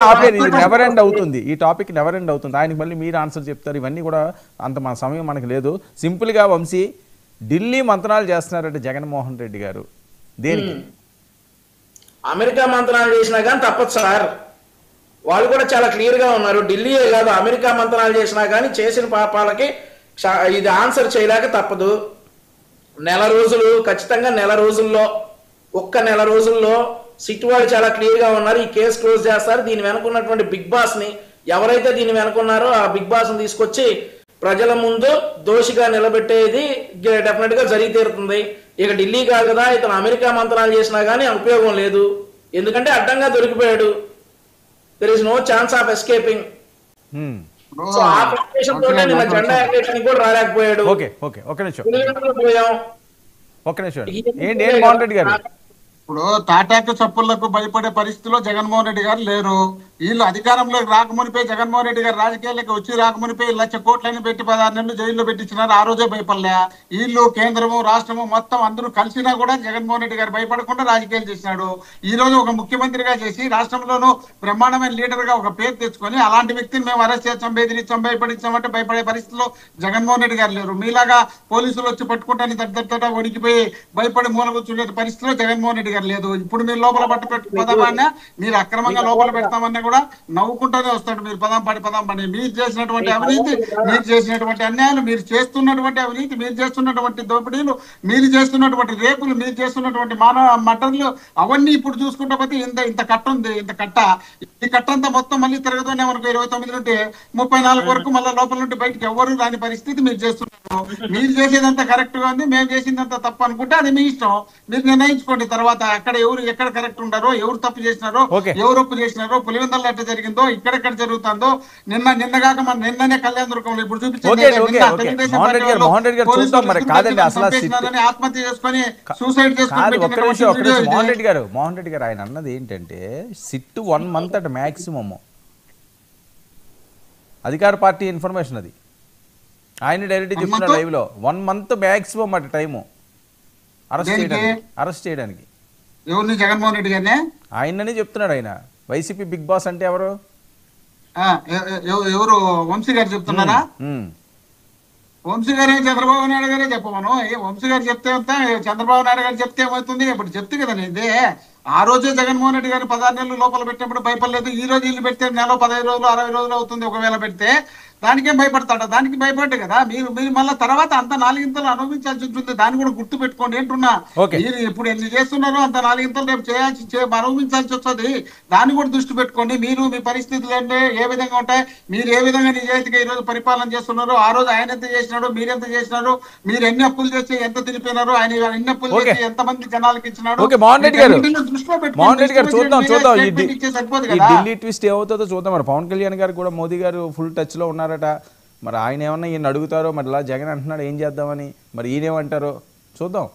ఆపేది, ఇది never end అవుతుంది, ఈ టాపిక్ నెవర్ ఎండ్ అవుతుంది. ఆయనకి మళ్ళీ మీరు ఆన్సర్ చెప్తారు, ఇవన్నీ కూడా అంత మన సమయం మనకు లేదు. సింపుల్గా వంశీ, ఢిల్లీ మంత్రాలు చేస్తున్నారంటే జగన్మోహన్ రెడ్డి గారు దేనికి? అమెరికా మంత్రాలు చేసినా కానీ తప్పదు సార్. వాళ్ళు కూడా చాలా క్లియర్ గా ఉన్నారు. ఢిల్లీయే కాదు, అమెరికా మంత్రాలు చేసినా కానీ చేసిన పాపాలకి ఇది ఆన్సర్ చేయలేక తప్పదు. నెల రోజులు, ఖచ్చితంగా నెల రోజుల్లో, ఒక్క నెల రోజుల్లో సిట్ వాళ్ళు చాలా క్లియర్ గా ఉన్నారు. ఈ కేసు క్లోజ్ చేస్తారు. దీని వెనుకున్నటువంటి బిగ్ బాస్ ని, ఎవరైతే దీన్ని వెనుకున్నారో ఆ బిగ్ బాస్ ని తీసుకొచ్చి ప్రజల ముందు దోషిగా నిలబెట్టేది డెఫినెట్ గా జరిగి తీరుతుంది. ఇక ఢిల్లీ కాదు కదా, ఇతను అమెరికా మంత్రాలు చేసినా కానీ ఉపయోగం లేదు. ఎందుకంటే అడ్డంగా దొరికిపోయాడు. There is no chance of escaping. So ఆ ఫ్రస్ట్రేషన్ తోటే నిన్న జెండా ఎగరేయడానికి కూడా రాలేకపోయాడు. ఒక నిమిషం ఏంటి మోహన్ రెడ్డి గారు? ఇప్పుడు తాటాకు చప్పుళ్లకు భయపడే పరిస్థితిలో జగన్మోహన్ రెడ్డి గారు లేరు. వీళ్ళు అధికారంలోకి రాకమునిపై, జగన్మోహన్ రెడ్డి గారు రాజకీయాలకు వచ్చి రాకమునిపై 1,00,000 కోట్లని పెట్టి 16 నెలలు జైల్లో పెట్టించినారు. ఆ రోజే భయపడలే. వీళ్ళు కేంద్రము రాష్ట్రము మొత్తం అందరూ కలిసినా కూడా జగన్మోహన్ రెడ్డి గారు భయపడకుండా రాజకీయాలు చేసినాడు. ఈ రోజు ఒక ముఖ్యమంత్రిగా చేసి రాష్ట్రంలోనూ బ్రహ్మాండమైన లీడర్ గా ఒక పేరు తెచ్చుకొని అలాంటి వ్యక్తిని మేము అరెస్ట్ చేస్తాం, బెదిరించాం, భయపడించామంటే భయపడే పరిస్థితిలో జగన్మోహన్ రెడ్డి గారు లేరు. మీలాగా పోలీసులు వచ్చి పట్టుకుంటానికి దగ్గర వణికిపోయి భయపడి మూల కూర్చుండే పరిస్థితిలో జగన్మోహన్ రెడ్డి లేదు. ఇప్పుడు మీరు లోపల పట్టుకోదమన్నా, మీరు అక్రమంగా లోపల పెడతామన్నా కూడా నవ్వుకుంటూనే వస్తాడు. మీరు పదం పని మీరు చేసినటువంటి అవినీతి, మీరు చేసినటువంటి అన్యాయాలు, మీరు చేస్తున్నటువంటి అవినీతి, మీరు చేస్తున్నటువంటి దోపిడీలు, మీరు చేస్తున్నటువంటి రేపులు, మీరు చేస్తున్నటువంటి మానవ మటన్లు, అవన్నీ ఇప్పుడు చూసుకుంటా పోతే ఇంత కట్ట ఉంది. ఇంత కట్ట, ఈ కట్ట అంతా మొత్తం మళ్ళీ తిరగతోనే మనకు 29 నుండి 34 వరకు మళ్ళీ లోపల నుండి బయటకు ఎవరు రాని పరిస్థితి మీరు చేస్తున్నారు. మీరు చేసేదంతా కరెక్ట్ గా ఉంది, మేము చేసిందంతా తప్పు అనుకుంటే అది మీ ఇష్టం. మీరు నిర్ణయించుకోండి. తర్వాత అక్కడ ఎవరు ఎక్కడ కరెక్ట్ ఉన్నారో, ఎవరు తప్పు చేసినారో, ఎవరు ఒప్పు చేసినారో, పులివెందల్లో ఎట్లా జరిగిందో, ఇక్కడెక్కడ జరుగుతుందో, నిన్నగాక మన నిన్ననే కళ్యాణ దుర్గంలో ఇప్పుడు చూపించారు ఆత్మహత్య చేసుకొని సూసైడ్ చేసుకొని. మోహన్ రెడ్డి గారు ఆయన అన్నది ఏంటంటే, సిట్ 1 month అట్ మ్యాక్సిమమ్, అధికార పార్టీ ఇన్ఫర్మేషన్ అది. ఆయన డైరెక్ట్ చెప్తున్నాడు లైవ్ లో, 1 month maximum at time arrest చేయడానికి. ఎవరిని? జగన్మోహన్ రెడ్డి గారినే ఆయనని చెప్తున్నాడు. ఆయన వైసీపీ బిగ్ బాస్ అంటే ఎవరు? ఎవరు? వంశీ గారు చెప్తున్నారా? వంశీ గారే, చంద్రబాబు నాయుడు గారే చెప్పమను. వంశీ గారు చెప్తే చంద్రబాబు నాయుడు గారు చెప్తే ఏమవుతుంది? ఇప్పుడు చెప్తే కదా ఇదే. ఆ రోజే జగన్మోహన్ రెడ్డి గారిని 16 నెలలు లోపల పెట్టినప్పుడు భయపడలేదు. ఈ రోజు ఇల్లు పెడితే నెల 15 రోజులు 60 రోజులు అవుతుంది. ఒకవేళ పెడితే దానికేం భయపడతాడ? దానికి భయపడ్డు కదా. మీరు మళ్ళీ తర్వాత అంత 4 ఇంతలు అనుభవించాల్సి ఉంటుంది. దాన్ని కూడా గుర్తు పెట్టుకోండి ఏంటున్నా. మీరు ఇప్పుడు ఎన్ని చేస్తున్నారో అంత 4 ఇంతలు రేపు అనుభవించాల్సి వస్తుంది. దాన్ని కూడా దృష్టి పెట్టుకోండి. మీరు మీ పరిస్థితులు అంటే ఏ విధంగా ఉంటాయి, మీరు ఏ విధంగా నిజాయితీగా ఈ రోజు పరిపాలన చేస్తున్నారో, ఆ రోజు ఆయన ఎంత చేసినాడు, మీరెంత చేసినారు, మీరు ఎన్ని అప్పులు చేసి ఎంత తిరిగిపోయినారు, ఆయన ఎన్ని అప్పులు చేసి ఎంత మంది జనాలకు ఇచ్చినాడు, ఢిల్లీ ట్విస్ట్ ఏమవుతుందో చూద్దాం. మరి పవన్ కళ్యాణ్ గారు కూడా మోదీ గారు ఫుల్ టచ్ లో ఉన్నారట. మరి ఆయన ఏమన్నా ఈయన అడుగుతారో, మరి ఇలా జగన్ అంటున్నాడు ఏం చేద్దామని, మరి ఈయనేమంటారో చూద్దాం.